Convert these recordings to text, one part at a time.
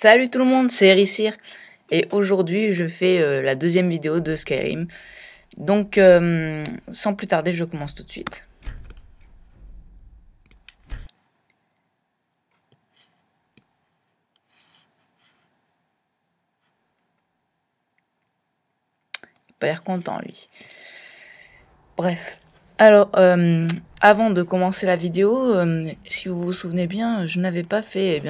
Salut tout le monde, c'est Hérissir et aujourd'hui je fais la deuxième vidéo de Skyrim. Donc sans plus tarder, je commence tout de suite. Il a pas l'air content lui. Bref, alors avant de commencer la vidéo, si vous vous souvenez bien, je n'avais pas fait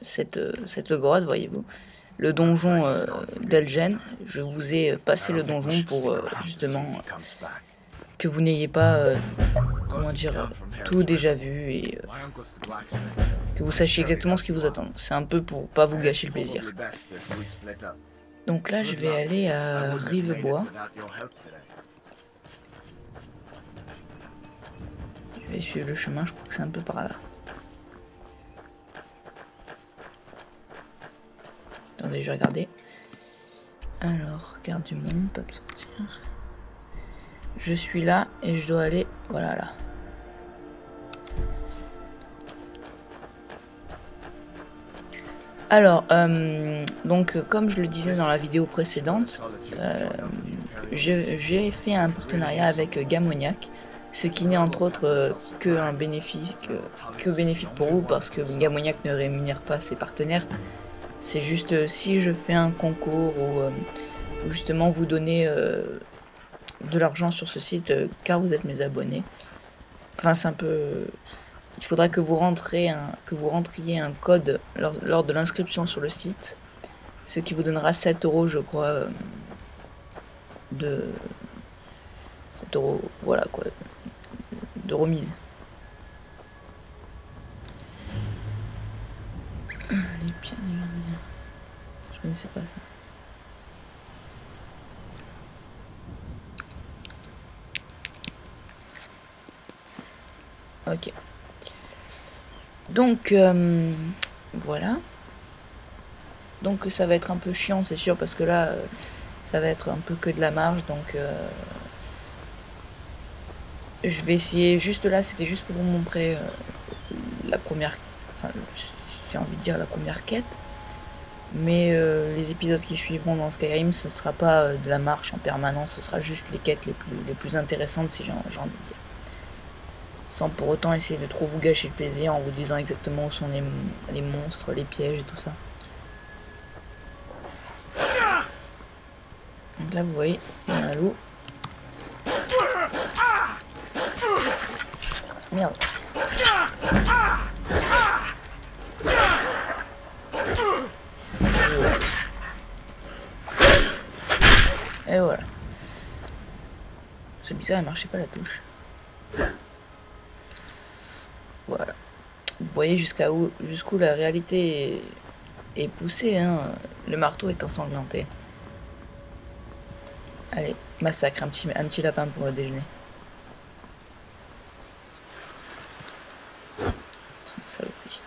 cette grotte, voyez-vous. Le donjon d'Elgen. Je vous ai passé le donjon pour justement que vous n'ayez pas, comment dire, tout déjà vu et que vous sachiez exactement ce qui vous attend. C'est un peu pour pas vous gâcher le plaisir. Donc là, je vais aller à Rivebois. Je vais suivre le chemin, je crois que c'est un peu par là. Attendez, je vais regarder. Alors, carte du monde, top sortir. Je suis là et je dois aller, voilà là. Alors, donc comme je le disais dans la vidéo précédente, j'ai fait un partenariat avec Gamoniac, ce qui n'est entre autres que bénéfique pour vous parce que Gamoniac ne rémunère pas ses partenaires. C'est juste si je fais un concours ou justement vous donner de l'argent sur ce site car vous êtes mes abonnés. Enfin, c'est un peu... Il faudra que vous rentriez un code lors de l'inscription sur le site, ce qui vous donnera 7 €, je crois, 7 €, voilà quoi, de remise. Les pierres des gardiens. Je connaissais pas ça. Ok. Donc, voilà. Donc ça va être un peu chiant, c'est sûr, parce que là, ça va être un peu que de la marge. Donc, je vais essayer, juste là, c'était juste pour vous montrer la première... Enfin, j'ai envie de dire la première quête. Mais les épisodes qui suivront dans Skyrim, ce sera pas de la marche en permanence, ce sera juste les quêtes les plus intéressantes, si j'ai envie de dire. Sans pour autant essayer de trop vous gâcher le plaisir en vous disant exactement où sont les monstres, les pièges et tout ça. Donc là vous voyez, il y a un loup. Merde. Et voilà. C'est bizarre, elle marchait pas la touche. Voilà. Vous voyez jusqu'où la réalité est poussée, hein. Le marteau est ensanglanté. Allez, massacre, un petit lapin pour le déjeuner. Saloperie.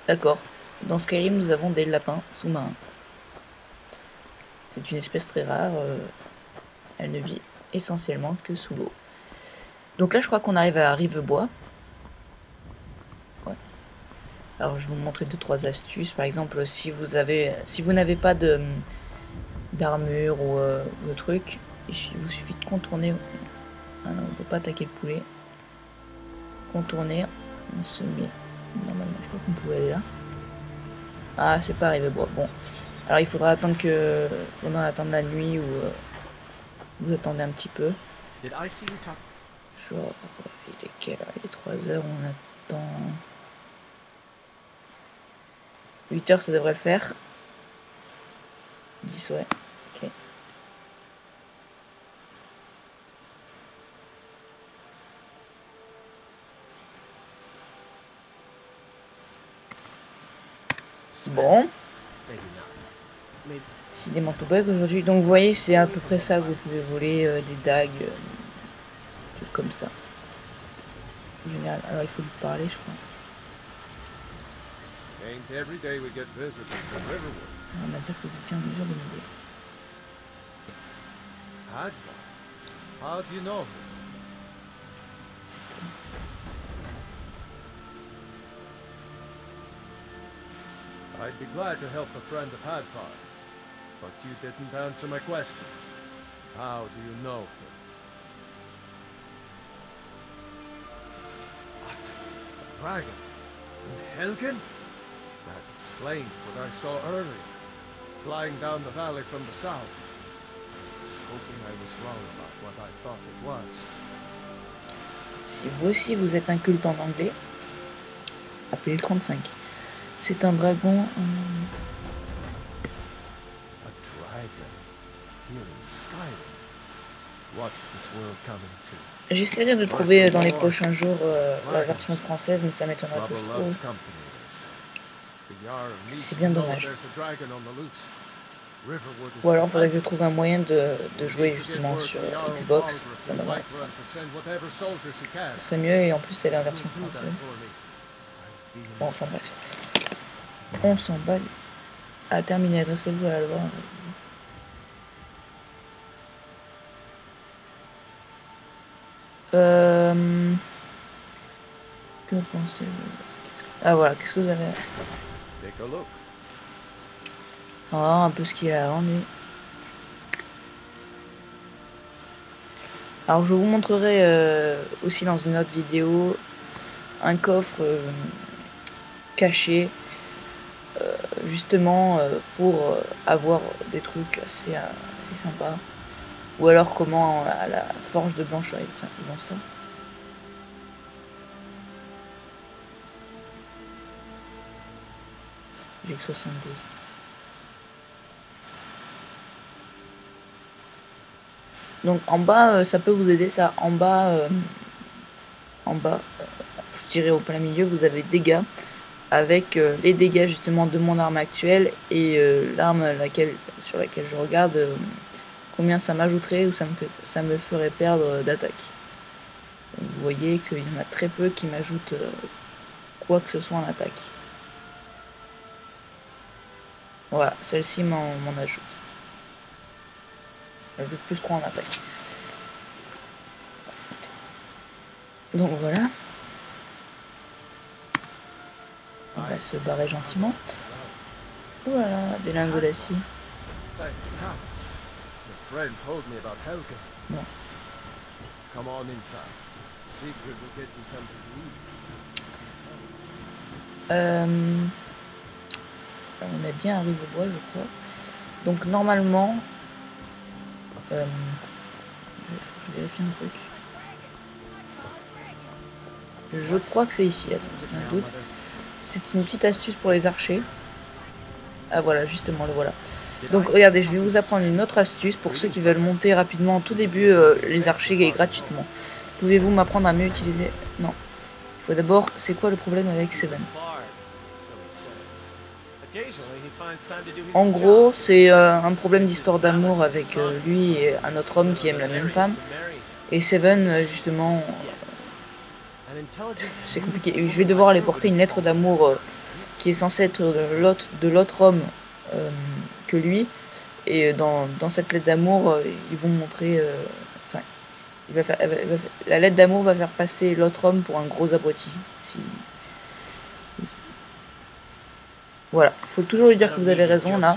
D'accord. Dans Skyrim, nous avons des lapins sous-marins. C'est une espèce très rare. Elle ne vit essentiellement que sous l'eau. Donc là, je crois qu'on arrive à Rivebois. Ouais. Alors, je vais vous montrer 2-3 astuces. Par exemple, si vous n'avez pas d'armure ou de truc, il vous suffit de contourner. Ah non, on ne peut pas attaquer le poulet. Contourner, on se met. Normalement, je crois qu'on pouvait aller là. Ah, c'est pas arrivé. Bon. Alors, il faudra attendre la nuit ou vous attendez un petit peu. Genre, il est quelle heure? Il est 3 h, on attend. 8 h, ça devrait le faire. 10, ouais. Ok. Bon. C'est des manteaux bugs aujourd'hui. Donc vous voyez, c'est à peu près ça que vous pouvez voler, des dagues, trucs comme ça. Génial. Alors il faut lui parler, je crois. On va dire que vous étiez en mesure de m'aider. I'd be glad to help a friend of Hadvar, but you didn't answer my question. How do you know him? What? A dragon? In Helgen? That explains what I saw earlier, flying down the valley from the south. I was hoping I was wrong about what I thought it was. Si vous aussi vous êtes inculte en anglais, appelez le 35. C'est un dragon. A dragon here in Skyrim. What's this world coming to? J'essaierai de trouver dans les prochains jours la version française, mais ça m'étonnerait que je trouve. C'est bien dommage. Ou alors faudrait que je trouve un moyen de jouer justement sur Xbox. Ça m'aimerait ça. Ça serait mieux et en plus c'est la version française. Bon, enfin bref. On s'en bat. À terminer, adressez-vous à Alva. Que pensez-vous? Ah voilà, qu'est-ce que vous avez? Ah, un peu ce qu'il a avant lui. Alors je vous montrerai aussi dans une autre vidéo un coffre caché justement pour avoir des trucs assez sympas. Ou alors comment à la forge de Blancheuil, tiens, ils ont ça. J'ai que 72. Donc en bas, ça peut vous aider ça. En bas, je dirais au plein milieu, vous avez dégâts avec les dégâts justement de mon arme actuelle et l'arme sur laquelle je regarde. Combien ça m'ajouterait ou ça me ferait perdre d'attaque. Vous voyez qu'il y en a très peu qui m'ajoutent quoi que ce soit en attaque. Voilà, celle-ci m'en ajoute. Elle ajoute plus 3 en attaque. Donc voilà. On va se barrer gentiment. Voilà, des lingots d'acier. Friend told me about Helgen. No. Come on inside. Sigrid will get you something to eat. On est bien arrivé au bois, je crois. Donc normalement, je vérifie un truc. Je crois que c'est ici. Attends, j'ai un doute. C'est une petite astuce pour les archers. Ah voilà, justement, le voilà. Donc regardez, je vais vous apprendre une autre astuce pour ceux qui veulent monter rapidement en tout début les archers gratuitement. Pouvez-vous m'apprendre à mieux utiliser? Non. Il faut d'abord, c'est quoi le problème avec Seven? En gros, c'est un problème d'histoire d'amour avec lui et un autre homme qui aime la même femme. Et Seven, justement, c'est compliqué. Je vais devoir aller porter une lettre d'amour qui est censée être de l'autre homme que lui. Et dans cette lettre d'amour, ils vont montrer... Enfin, la lettre d'amour va faire passer l'autre homme pour un gros abruti. Voilà, il faut toujours lui dire que vous avez raison là.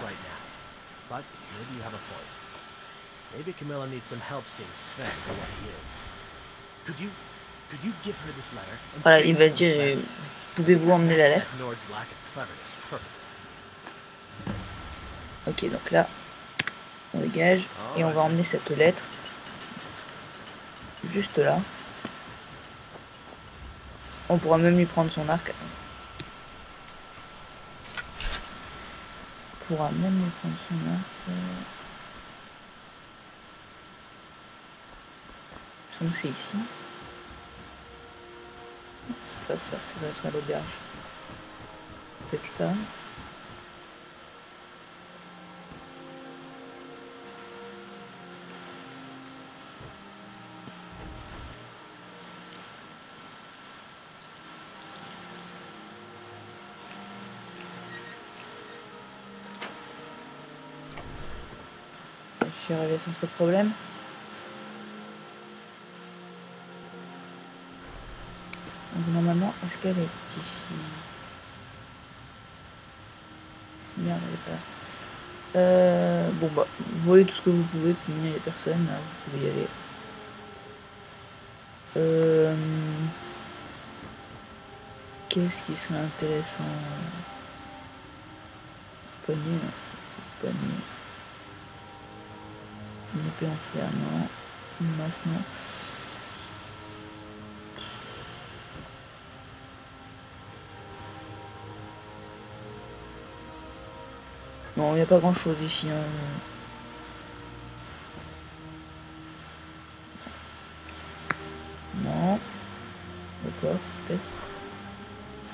Voilà, il va dire pouvez-vous emmener la lettre? Ok, donc là, on dégage et on va emmener cette lettre juste là. On pourra même lui prendre son arc. On pourra même lui prendre son arc. Donc c'est ici. C'est pas ça, ça doit être à l'auberge. Peut-être là. Je suis arrivé sans trop de problème. Donc normalement, est-ce qu'elle est ici? Merde, elle est pas là. Bon bah, vous voyez tout ce que vous pouvez, il n'y a personne, là, vous pouvez y aller. Qu'est-ce qui serait intéressant? Poignée, non. Poignée. Une épée en fer, non. Une masse, non. Non, il n'y a pas grand chose ici. Hein. Non. D'accord, peut-être.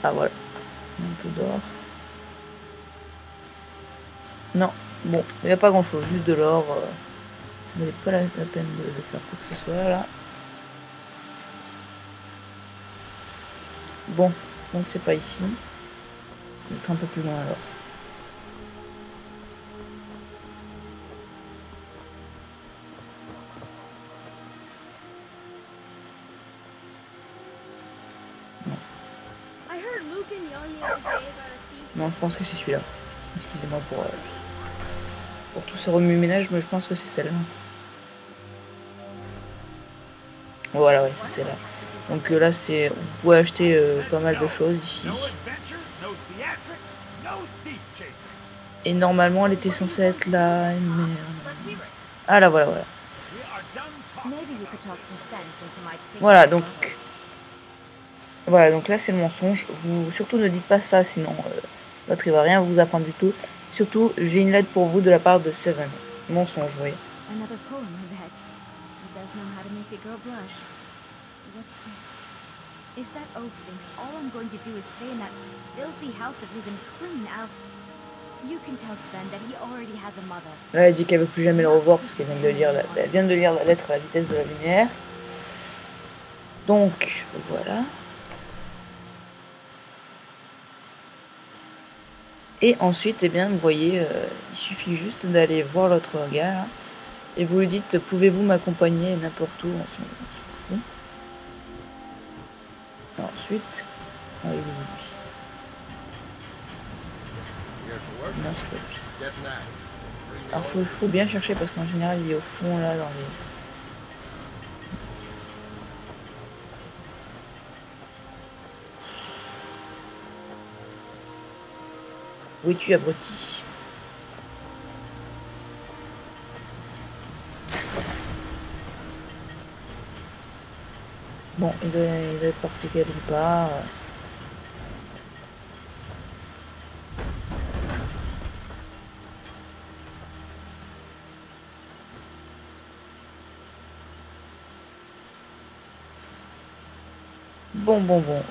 Ah voilà. Un peu d'or. Non. Bon, il n'y a pas grand chose. Juste de l'or. Ça valait pas la peine de faire quoi que ce soit là. Bon, donc c'est pas ici. Ça va être un peu plus loin alors. Non, je pense que c'est celui-là. Excusez-moi pour tout ce remue-ménage, mais je pense que c'est celle-là. Voilà, ouais, c'est celle-là. Donc là, c'est, vous pouvez acheter pas mal de choses ici. Et normalement, elle était censée être là, mais... Ah là, voilà, voilà. Voilà, donc là, c'est le mensonge. Vous, surtout, ne dites pas ça, sinon l'autre, il va rien vous apprendre du tout. Surtout, j'ai une lettre pour vous de la part de Seven. Mensonge, oui. What's this? If that oaf thinks all I'm going to do is stay in that filthy house of his and clean out, you can tell Sven that he already has a mother. Là, elle dit qu'elle veut plus jamais le revoir parce qu'elle vient de lire elle vient de lire la lettre à la vitesse de la lumière. Donc, voilà. Et ensuite, eh bien, vous voyez, il suffit juste d'aller voir l'autre gars là, et vous lui dites, pouvez-vous m'accompagner n'importe où, on s'en fout. Et ensuite, ah, il est où lui? Non, c'est pas lui. Alors faut bien chercher parce qu'en général il est au fond là dans les... Où es-tu, abruti? Bon, il doit être parti quelque part. Bon,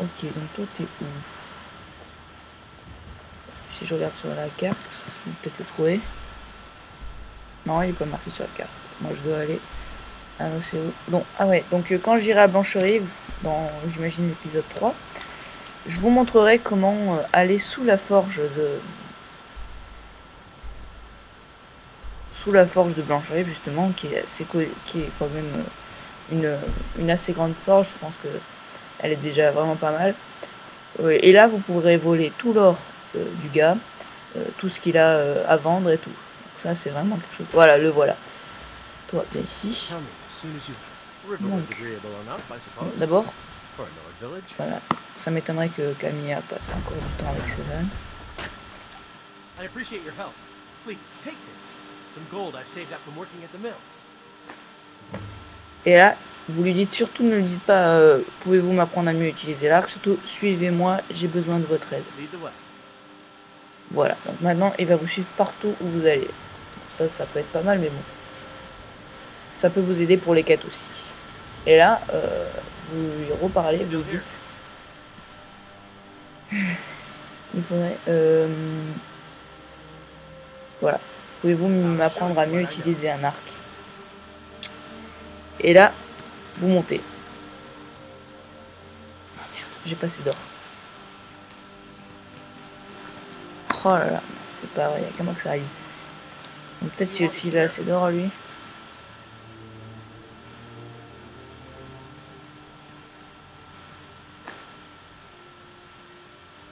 ok, donc toi t'es où? Si je regarde sur la carte, je vais peut-être le trouver. Non, il est pas marqué sur la carte. Moi je dois aller... Ah non, c'est où? Donc, ah ouais, donc quand j'irai à Blancherie, dans, j'imagine, l'épisode 3, je vous montrerai comment aller sous la forge de... Sous la forge de Blancherie, justement, qui est quand même une assez grande forge. Je pense que elle est déjà vraiment pas mal. Et là, vous pourrez voler tout l'or du gars, tout ce qu'il a à vendre et tout. Donc ça, c'est vraiment quelque chose. Voilà, le voilà. Toi, viens ici. D'abord, voilà. Ça m'étonnerait que Camilla passe encore du temps avec Seven. Et là, vous lui dites surtout, ne lui dites pas pouvez-vous m'apprendre à mieux utiliser l'arc, surtout suivez-moi, j'ai besoin de votre aide. Voilà, donc maintenant il va vous suivre partout où vous allez. Ça peut être pas mal, mais bon. Ça peut vous aider pour les quêtes aussi. Et là, vous lui reparlez, vous lui dites... Il faudrait... Voilà. Pouvez-vous m'apprendre à mieux utiliser un arc? Et là, vous montez. Oh merde, j'ai pas assez d'or. Oh là là, c'est pas vrai, il y a qu'à moi que ça arrive. Peut-être s'il a assez d'or à lui.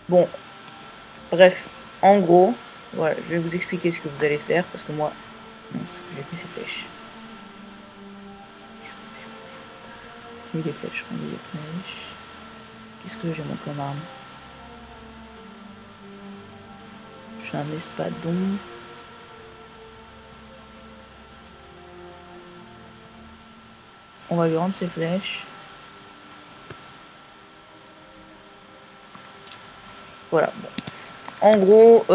Bon, bref, en gros, Voilà, je vais vous expliquer ce que vous allez faire parce que moi, j'ai pris ces flèches. Oui, les flèches, oui, les flèches. Qu'est-ce que j'ai moi comme arme? J'ai un espadon. On va lui rendre ses flèches. Voilà. Bon. En gros,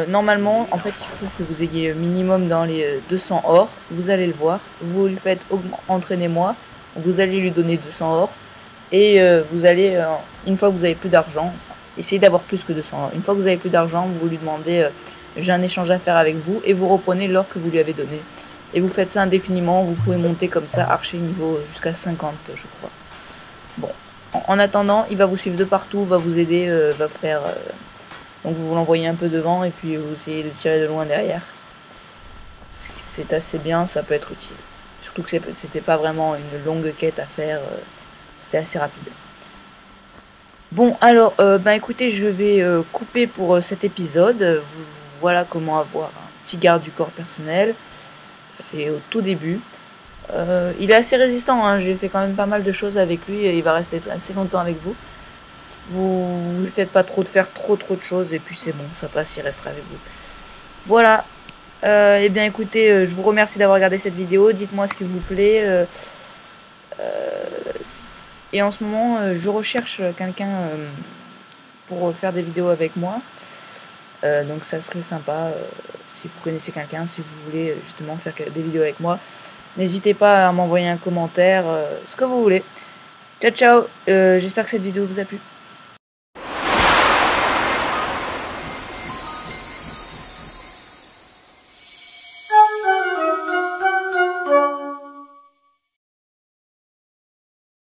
normalement, en fait, il faut que vous ayez minimum dans les 200 or. Vous allez le voir. Vous lui faites entraînez-moi. Vous allez lui donner 200 or. Et vous allez, une fois que vous avez plus d'argent, enfin, essayez d'avoir plus que 200 or. Une fois que vous avez plus d'argent, vous lui demandez j'ai un échange à faire avec vous. Et vous reprenez l'or que vous lui avez donné. Et vous faites ça indéfiniment. Vous pouvez monter comme ça, archer niveau jusqu'à 50, je crois. Bon. En attendant, il va vous suivre de partout, va vous aider, va faire... donc vous l'envoyez un peu devant et puis vous essayez de tirer de loin derrière. C'est assez bien, ça peut être utile. Surtout que c'était pas vraiment une longue quête à faire, c'était assez rapide. Bon alors, écoutez, je vais couper pour cet épisode. Voilà comment avoir un petit garde du corps personnel. Et au tout début. Il est assez résistant, hein. J'ai fait quand même pas mal de choses avec lui et il va rester assez longtemps avec vous. Vous ne lui faites pas trop de faire trop de choses et puis c'est bon, ça passe, il restera avec vous. Voilà. Eh bien écoutez, je vous remercie d'avoir regardé cette vidéo. Dites-moi ce qui vous plaît. Et en ce moment, je recherche quelqu'un pour faire des vidéos avec moi. Donc ça serait sympa si vous connaissez quelqu'un, si vous voulez justement faire des vidéos avec moi. N'hésitez pas à m'envoyer un commentaire, ce que vous voulez. Ciao ciao, j'espère que cette vidéo vous a plu.